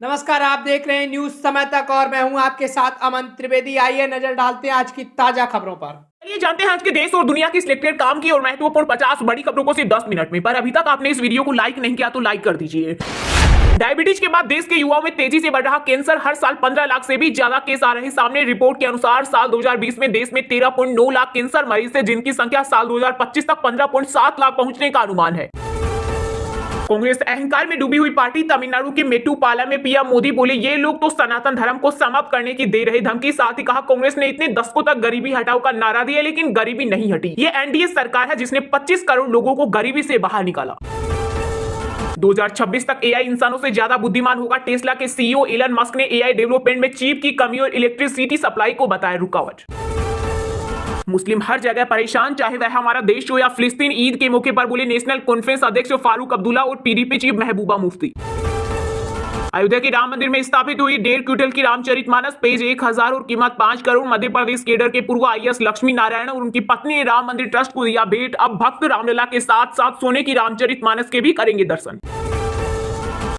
नमस्कार, आप देख रहे हैं न्यूज समय तक और मैं हूं आपके साथ अमन त्रिवेदी। आइए नजर डालते हैं आज की ताजा खबरों पर। चलिए जानते हैं आज के देश और दुनिया की सिलेक्टेड काम की और महत्वपूर्ण 50 बड़ी खबरों को सिर्फ 10 मिनट में। पर अभी तक आपने इस वीडियो को लाइक नहीं किया तो लाइक कर दीजिए। डायबिटीज के बाद देश के युवाओं में तेजी से बढ़ रहा कैंसर, हर साल 15 लाख से भी ज्यादा केस आ रहे सामने। रिपोर्ट के अनुसार साल 2020 में देश में 13.9 लाख कैंसर मरीज थे, जिनकी संख्या साल 2025 तक 15.7 लाख पहुंचने का अनुमान है। कांग्रेस अहंकार में डूबी हुई पार्टी। तमिलनाडु के मेट्टूपालम में पीएम मोदी बोले, ये लोग तो सनातन धर्म को समाप्त करने की दे रहे धमकी। साथ ही कहा, कांग्रेस ने इतने दशकों तक गरीबी हटाओ का नारा दिया लेकिन गरीबी नहीं हटी। ये एनडीए सरकार है जिसने 25 करोड़ लोगों को गरीबी से बाहर निकाला। 2026 तक एआई इंसानों से ज्यादा बुद्धिमान होगा। टेस्ला के सीईओ एलन मस्क ने एआई डेवलपमेंट में चिप की कमी और इलेक्ट्रिसिटी सप्लाई को बताया रुकावट। मुस्लिम हर जगह परेशान, चाहे वह हमारा देश हो या फिलिस्तीन। ईद के मौके पर बोले नेशनल कॉन्फ्रेंस अध्यक्ष फारूक अब्दुल्ला और पीडीपी चीफ महबूबा मुफ्ती। अयोध्या के राम मंदिर में स्थापित हुई 1.5 क्विंटल की रामचरितमानस, पेज 1000 और कीमत 5 करोड़। मध्य प्रदेश केडर के पूर्व आईएएस लक्ष्मी नारायण और उनकी पत्नी ने राम मंदिर ट्रस्ट को दिया भेंट। अब भक्त रामलला के साथ साथ सोने की रामचरितमानस के भी करेंगे दर्शन।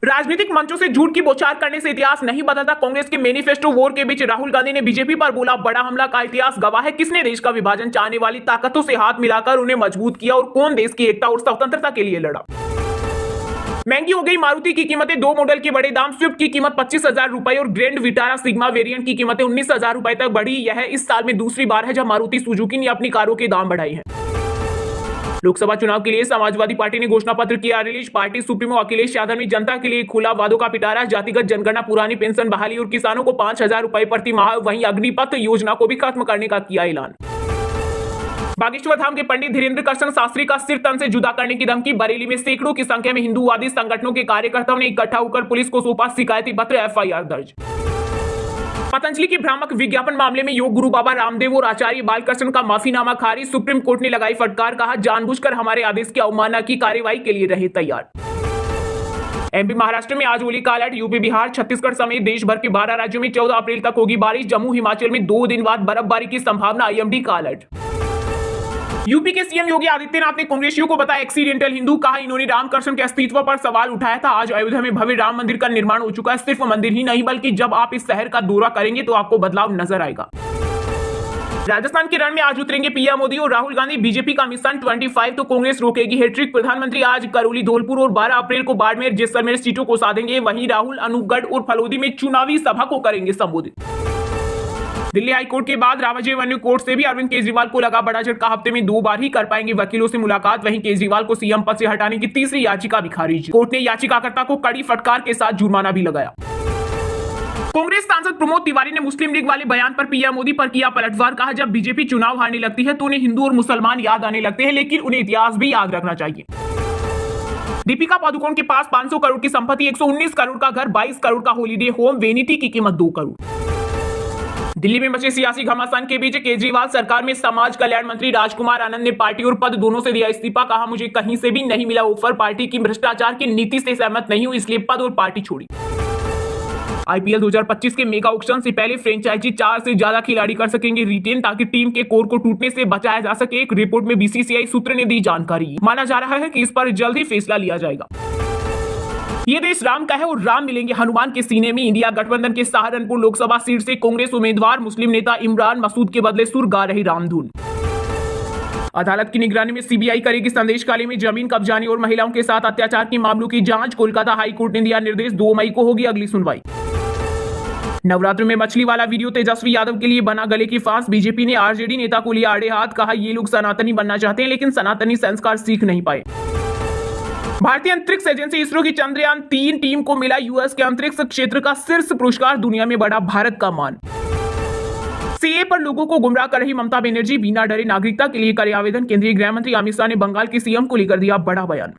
राजनीतिक मंचों से झूठ की बौछार करने से इतिहास नहीं बदलता। कांग्रेस के मैनिफेस्टो वॉर के बीच राहुल गांधी ने बीजेपी पर बोला, बड़ा हमला का इतिहास गवाह है। किसने देश का विभाजन चाहने वाली ताकतों से हाथ मिलाकर उन्हें मजबूत किया और कौन देश की एकता और स्वतंत्रता के लिए लड़ा। महंगी हो गई मारुति की कीमतें, 2 मॉडल के बड़े दाम। स्विफ्ट की कीमत 25,000 रुपए और ग्रैंड विटारा सिग्मा वेरिएंट की कीमतें 19,000 रुपए तक बढ़ी। यह इस साल में दूसरी बार है जब मारुति सुजुकी ने अपनी कारों के दाम बढ़ाए हैं। लोकसभा चुनाव के लिए समाजवादी पार्टी ने घोषणा पत्र किया release. Party supremo Akhilesh Yadav ने जनता के लिए खुला वादों का पिटारा। जातिगत जनगणना, पुरानी पेंशन बहाली और किसानों को 5,000 रुपए प्रति माह। वहीं अग्निपथ योजना को भी खत्म करने का किया ऐलान। बागेश्वर धाम के पंडित धीरेन्द्र कृष्ण शास्त्री का सिर तन से जुदा करने की धमकी। बरेली में सैकड़ों की संख्या में हिंदूवादी संगठनों के कार्यकर्ताओं ने इकट्ठा होकर पुलिस को सौंपा शिकायती पत्र, एफआईआर दर्ज। पतंजलि की भ्रामक विज्ञापन मामले में योग गुरु बाबा रामदेव और आचार्य बालकृष्ण का माफीनामा खारिज। सुप्रीम कोर्ट ने लगाई फटकार, कहा जानबूझकर हमारे आदेश की अवमानना की कार्रवाई के लिए रहे तैयार। एमपी महाराष्ट्र में आज होली का अलर्ट। यूपी, बिहार, छत्तीसगढ़ समेत देश भर के 12 राज्यों में 14 अप्रैल तक होगी बारिश। जम्मू हिमाचल में 2 दिन बाद बर्फबारी की संभावना, आईएमडी का अलर्ट। यूपी के सीएम योगी आदित्यनाथ ने कांग्रेसियों को बताया एक्सीडेंटल हिंदू। कहा इन्होंने रामकृष्ण के अस्तित्व पर सवाल उठाया था। आज अयोध्या में भव्य राम मंदिर का निर्माण हो चुका है। सिर्फ मंदिर ही नहीं बल्कि जब आप इस शहर का दौरा करेंगे तो आपको बदलाव नजर आएगा। राजस्थान के रण में आज उतरेंगे पीएम मोदी और राहुल गांधी। बीजेपी का मिशन 25 तो कांग्रेस रोकेगी हैट्रिक। प्रधानमंत्री आज करौली, धौलपुर और 12 अप्रैल को बाड़मेर, जैसलमेर सीटों को साधेंगे। वहीं राहुल अनूपगढ़ और फलोदी में चुनावी सभा को करेंगे संबोधित। दिल्ली हाईकोर्ट के बाद रावत रेवेन्यू कोर्ट से भी अरविंद केजरीवाल को लगा बड़ा झटका। हफ्ते में 2 बार ही कर पाएंगे वकीलों से मुलाकात। वहीं केजरीवाल को सीएम पद से हटाने की तीसरी याचिका भी खारिज। कोर्ट ने याचिकाकर्ता को कड़ी फटकार के साथ जुर्माना भी लगाया। कांग्रेस सांसद प्रमोद तिवारी ने मुस्लिम लीग वाले बयान पर पीएम मोदी पर किया पलटवार। कहा जब बीजेपी चुनाव हारने लगती है तो उन्हें हिंदू और मुसलमान याद आने लगते हैं, लेकिन उन्हें इतिहास भी याद रखना चाहिए। दीपिका पादुकोण के पास 500 करोड़ की संपत्ति, 119 करोड़ का घर, 22 करोड़ का हॉलीडे होम, वेनिटी की कीमत 2 करोड़। दिल्ली में मचे सियासी घमासान के बीच केजरीवाल सरकार में समाज कल्याण मंत्री राजकुमार आनंद ने पार्टी और पद दोनों से दिया इस्तीफा। कहा मुझे कहीं से भी नहीं मिला ऑफर, पार्टी की भ्रष्टाचार की नीति से सहमत नहीं हूं, इसलिए पद और पार्टी छोड़ी। आईपीएल 2025 के मेगा ऑक्शन से पहले फ्रेंचाइजी 4 से ज्यादा खिलाड़ी कर सकेंगे रिटेन, ताकि टीम के कोर को टूटने से बचाया जा सके। एक रिपोर्ट में बीसीसीआई सूत्र ने दी जानकारी। माना जा रहा है कि इस पर जल्द ही फैसला लिया जाएगा। ये देश राम का है और राम मिलेंगे हनुमान के सीने में। इंडिया गठबंधन के सहारनपुर लोकसभा सीट से कांग्रेस उम्मीदवार मुस्लिम नेता इमरान मसूद के बदले सुर गा रही रामधुन। अदालत की निगरानी में सीबीआई करेगी संदेशखाली में जमीन कब्जाने और महिलाओं के साथ अत्याचार के मामलों की जांच। कोलकाता हाईकोर्ट ने दिया निर्देश, 2 मई को होगी अगली सुनवाई। नवरात्र में मछली वाला वीडियो तेजस्वी यादव के लिए बना गले की फांस। बीजेपी ने आरजेडी नेता को लिया आड़े हाथ। कहा ये लोग सनातनी बनना चाहते हैं लेकिन सनातनी संस्कार सीख नहीं पाए। भारतीय अंतरिक्ष एजेंसी इसरो की चंद्रयान 3 टीम को मिला यूएस के अंतरिक्ष क्षेत्र का शीर्ष पुरस्कार। दुनिया में बढ़ा भारत का मान। सीए पर लोगों को गुमराह कर रही ममता बनर्जी, बिना डरे नागरिकता के लिए करे आवेदन। केंद्रीय गृह मंत्री अमित शाह ने बंगाल के सीएम को लेकर दिया बड़ा बयान।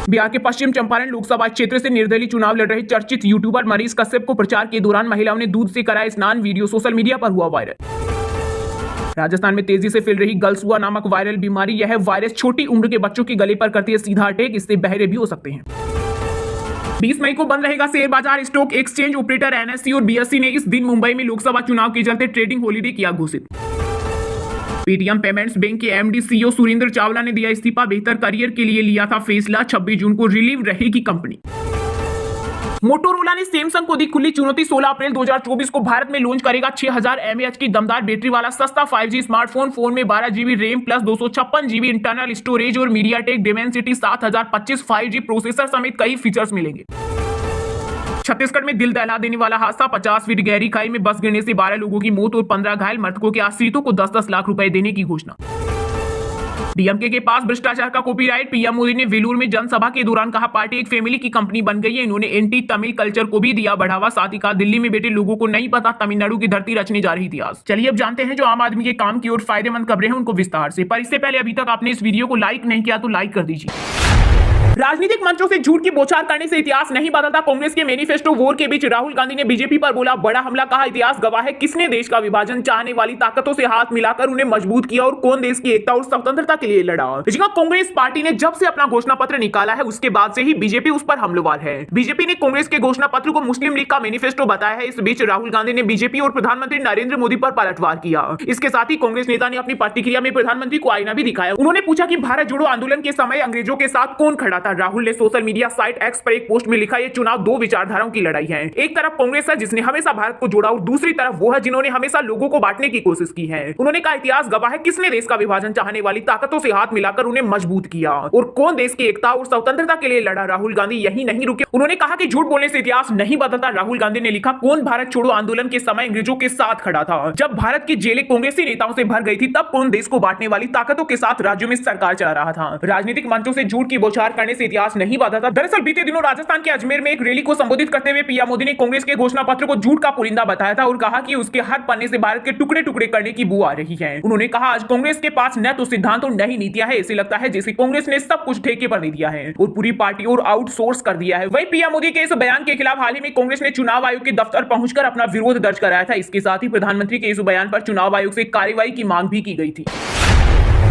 बिहार के पश्चिम चंपारण लोकसभा क्षेत्र से निर्दलीय चुनाव लड़ रहे चर्चित यूट्यूबर मरीज कश्यप को प्रचार के दौरान महिलाओं ने दूध से कराया स्नान। वीडियो सोशल मीडिया पर हुआ वायरल। राजस्थान में तेजी से फैल रही गलसुआ नामक वायरल बीमारी। यह वायरस छोटी उम्र के बच्चों के गले पर करती है सीधा अटैक, इससे बहरे भी हो सकते हैं। 20 मई को बंद रहेगा शेयर बाजार। स्टॉक एक्सचेंज ऑपरेटर एनएससी और बीएसई ने इस दिन मुंबई में लोकसभा चुनाव के चलते ट्रेडिंग हॉलीडे किया घोषित। पेटीएम पेमेंट्स बैंक के एमडी सीईओ सुरेंद्र चावला ने दिया इस्तीफा। बेहतर करियर के लिए लिया था फैसला। 26 जून को रिलीव रहेगी कंपनी। मोटोरोला ने सैमसंग को दी खुली चुनौती। 16 अप्रैल 2024 को भारत में लॉन्च करेगा 6000 mAh की दमदार बैटरी वाला सस्ता 5G स्मार्टफोन। फोन में 12 GB RAM plus 256 GB internal storage और मीडियाटेक डिमेंसिटी 7025 5G प्रोसेसर समेत कई फीचर्स मिलेंगे। छत्तीसगढ़ में दिल दहला देने वाला हादसा। 50 फीट गहरी खाई में बस गिरने से 12 लोगों की मौत और 15 घायल। मृतकों के आश्रितों को 10-10 लाख रुपए देने की घोषणा। डीएमके के पास भ्रष्टाचार का कॉपीराइट। पीएम मोदी ने वेलूर में जनसभा के दौरान कहा, पार्टी एक फैमिली की कंपनी बन गई है। इन्होंने एंटी तमिल कल्चर को भी दिया बढ़ावा। साथ ही कहा, दिल्ली में बैठे लोगों को नहीं पता तमिलनाडु की धरती रचने जा रही इतिहास। चलिए अब जानते हैं जो आम आदमी के काम की और फायदेमंद खबरें हैं उनको विस्तार से। पर इससे पहले अभी तक आपने इस वीडियो को लाइक नहीं किया तो लाइक कर दीजिए। राजनीतिक मंचों से झूठ की बौछार करने से इतिहास नहीं बदलता। कांग्रेस के मैनिफेस्टो वॉर के बीच राहुल गांधी ने बीजेपी पर बोला बड़ा हमला। कहा, इतिहास गवाह है किसने देश का विभाजन चाहने वाली ताकतों से हाथ मिलाकर उन्हें मजबूत किया और कौन देश की एकता और स्वतंत्रता के लिए लड़ा। कांग्रेस पार्टी ने जब से अपना घोषणा पत्र निकाला है उसके बाद से ही बीजेपी उस पर हमलावर है। बीजेपी ने कांग्रेस के घोषणा पत्र को मुस्लिम लीग का मैनिफेस्टो बताया है। इस बीच राहुल गांधी ने बीजेपी और प्रधानमंत्री नरेंद्र मोदी पर पलटवार किया। इसके साथ ही कांग्रेस नेता ने अपनी प्रतिक्रिया में प्रधानमंत्री को आईना भी दिखाया। उन्होंने पूछा कि भारत जोड़ो आंदोलन के समय अंग्रेजों के साथ कौन खड़ा था। राहुल ने सोशल मीडिया साइट एक्स पर एक पोस्ट में लिखा, ये चुनाव दो विचारधाराओं की लड़ाई है। एक तरफ कांग्रेस है जिसने हमेशा भारत को जोड़ा और दूसरी तरफ वो है जिन्होंने हमेशा लोगों को बांटने की कोशिश की है। उन्होंने कहा, इतिहास गवाह है किसने देश का विभाजन चाहने वाली ताकतों से हाथ मिलाकर उन्हें मजबूत किया और कौन देश की एकता और स्वतंत्रता के लिए लड़ा। राहुल गांधी यही नहीं रुके, उन्होंने कहा कि झूठ बोलने से इतिहास नहीं बदलता। राहुल गांधी ने लिखा, कौन भारत छोड़ो आंदोलन के समय अंग्रेजों के साथ खड़ा था। जब भारत की जेलें कांग्रेसी नेताओं से भर गई थी तब कौन देश को बांटने वाली ताकतों के साथ राज्यों में सरकार चला रहा था। राजनीतिक मंचों से झूठ की बौछार करने से इतिहास नहीं बदलता। दरअसल बीते दिनों राजस्थान के अजमेर में एक रैली को संबोधित करते हुए पीएम मोदी ने कांग्रेस के घोषणा पत्र को झूठ का पुलिंदा बताया था और कहा कि उसके हर पन्ने से भारत के टुकड़े टुकड़े करने की बू आ रही है। उन्होंने कहा, आज कांग्रेस के पास न तो सिद्धांत और न ही नीतियां है। ऐसे लगता है जैसे कांग्रेस ने सब कुछ ठेके पर दे दिया है और पूरी पार्टी और आउटसोर्स कर दिया है। वही पीएम मोदी के इस बयान के खिलाफ हाल ही में कांग्रेस ने चुनाव आयोग के दफ्तर पहुंचकर अपना विरोध दर्ज कराया था। इसके साथ ही प्रधानमंत्री के इस बयान पर चुनाव आयोग से कार्रवाई की मांग भी की गई थी।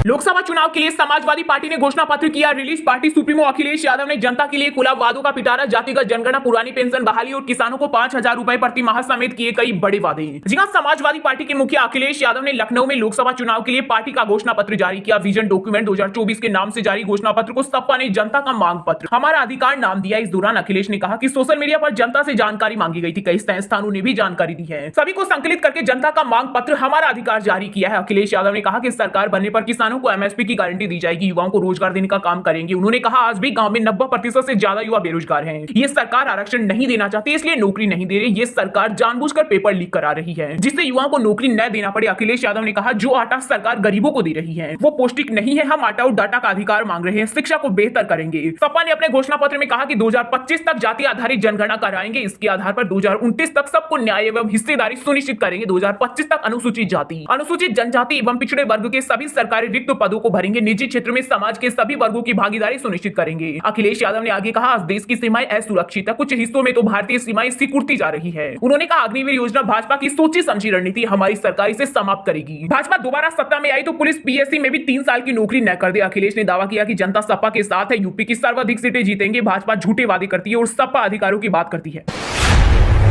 लोकसभा चुनाव के लिए समाजवादी पार्टी ने घोषणा पत्र किया release. Party supremo Akhilesh Yadav ने जनता के लिए खुला वादों का पिटारा। जातिगत जनगणना, पुरानी पेंशन बहाली और किसानों को 5000 रुपए प्रति माह समेत किए कई बड़े वादे। जी हां, समाजवादी पार्टी के मुखिया अखिलेश यादव ने लखनऊ में लोकसभा चुनाव के लिए पार्टी का घोषणा पत्र जारी किया। विजन डॉक्यूमेंट 2024 के नाम से जारी घोषणा पत्र को सपा ने जनता का मांग पत्र, हमारा अधिकार नाम दिया। इस दौरान अखिलेश ने कहा कि सोशल मीडिया पर जनता से जानकारी मांगी गई थी। कई संस्थानों ने भी जानकारी दी है। सभी को संकलित करके जनता का मांग पत्र, हमारा अधिकार जारी किया है। अखिलेश यादव ने कहा कि सरकार बनने पर किसानों को एमएसपी की गारंटी दी जाएगी, युवाओं को रोजगार देने का काम करेंगे। उन्होंने कहा, आज भी गांव में 90% से ज्यादा युवा बेरोजगार हैं। ये सरकार आरक्षण नहीं देना चाहती, इसलिए नौकरी नहीं दे रही। ये सरकार जानबूझकर पेपर लीक करा रही है जिससे युवाओं को नौकरी न देना पड़े। अखिलेश यादव ने कहा, जो आटा सरकार गरीबों को दे रही है वो पौष्टिक नहीं है। हम आटा और डाटा का अधिकार मांग रहे हैं, शिक्षा को बेहतर करेंगे। सपा ने अपने घोषणा पत्र में कहा कि 2025 तक जाति आधारित जनगणना कराएंगे। इसके आधार पर 2029 तक सबको न्याय एवं हिस्सेदारी सुनिश्चित करेंगे। 2025 तक अनुसूचित जाति, अनुसूचित जनजाति एवं पिछड़े वर्ग के सभी सरकारी रिक्त पदों को भरेंगे। निजी क्षेत्र में समाज के सभी वर्गों की भागीदारी सुनिश्चित करेंगे। अखिलेश यादव ने आगे कहा, आज देश की सीमाएं असुरक्षित है, कुछ हिस्सों में तो भारतीय सीमाएं सिकुड़ती जा रही है। उन्होंने कहा, अग्निवीर योजना भाजपा की सोची समझी रणनीति, हमारी सरकार इसे समाप्त करेगी। भाजपा दोबारा सत्ता में आई तो पुलिस पीएससी में भी 3 साल की नौकरी न कर दे। अखिलेश ने दावा किया कि जनता सपा के साथ है, यूपी की सर्वाधिक सीटें जीतेंगे। भाजपा झूठे वादे करती है और सपा अधिकारों की बात करती है।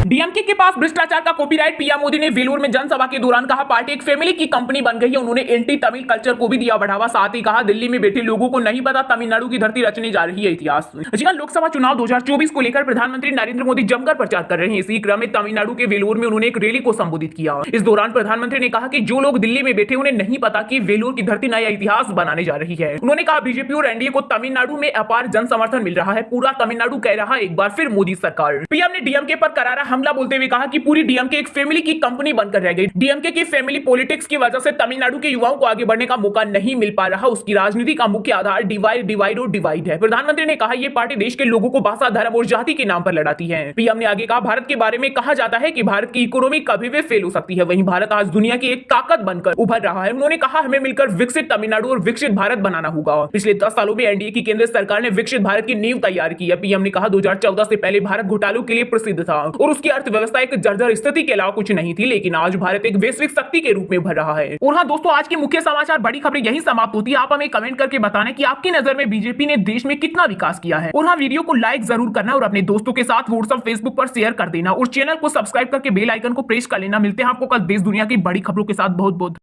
डीएमके के पास भ्रष्टाचार का कॉपीराइट। पीएम मोदी ने वेलूर में जनसभा के दौरान कहा, पार्टी एक फैमिली की कंपनी बन गई है। उन्होंने एंटी तमिल कल्चर को भी दिया बढ़ावा। साथ ही कहा, दिल्ली में बैठे लोगों को नहीं पता तमिलनाडु की धरती रचने जा रही है इतिहास। जी हां, लोकसभा चुनाव 2024 को लेकर प्रधानमंत्री नरेंद्र मोदी जमकर प्रचार कर रहे हैं। इसी क्रम में तमिलनाडु के वेलूर में उन्होंने एक रैली को संबोधित किया। इस दौरान प्रधानमंत्री ने कहा कि जो लोग दिल्ली में बैठे उन्हें नहीं पता कि वेलूर की धरती नया इतिहास बनाने जा रही है। उन्होंने कहा, बीजेपी और एनडीए को तमिलनाडु में अपार जन समर्थन मिल रहा है। पूरा तमिलनाडु कह रहा है एक बार फिर मोदी सरकार। पीएम ने डीएमके पर करारा हमला बोलते हुए कहा कि पूरी डीएमके एक फैमिली की कंपनी बनकर रह गई। डीएमके की फैमिली पॉलिटिक्स की वजह से तमिलनाडु के युवाओं को आगे बढ़ने का मौका नहीं मिल पा रहा। उसकी राजनीति का मुख्य आधार डिवाइड और डिवाइड है। प्रधानमंत्री ने कहा, यह पार्टी देश के लोगों को भाषा, धर्म और जाति के नाम पर लड़ाती है। पीएम ने आगे कहा, भारत के बारे में कहा जाता है कि भारत की इकोनॉमी कभी भी फेल हो सकती है, वहीं भारत आज दुनिया की एक ताकत बनकर उभर रहा है। उन्होंने कहा, हमें मिलकर विकसित तमिलनाडु और विकसित भारत बनाना होगा। पिछले 10 सालों में एनडीए की केंद्र सरकार ने विकसित भारत की नींव तैयार की है। पीएम ने कहा, 2014 से पहले भारत घोटालों के लिए प्रसिद्ध था और उसकी अर्थव्यवस्था एक जर्जर स्थिति के अलावा कुछ नहीं थी, लेकिन आज भारत एक वैश्विक शक्ति के रूप में उभर रहा है। और हाँ दोस्तों, आज की मुख्य समाचार बड़ी खबरें यही समाप्त होती है। आप हमें कमेंट करके बताना कि आपकी नजर में बीजेपी ने देश में कितना विकास किया है। और हाँ, वीडियो को लाइक जरूर करना और अपने दोस्तों के साथ व्हाट्सएप, फेसबुक पर शेयर कर देना और चैनल को सब्सक्राइब करके बेल आइकन को प्रेस कर लेना। मिलते हैं आपको कल देश दुनिया की बड़ी खबरों के साथ। बहुत बहुत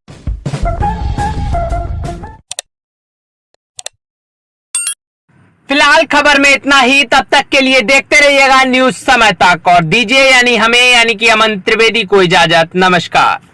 फिलहाल खबर में इतना ही। तब तक के लिए देखते रहिएगा न्यूज समय तक और दीजिए यानी हमें यानी कि अमन त्रिवेदी को इजाजत। नमस्कार।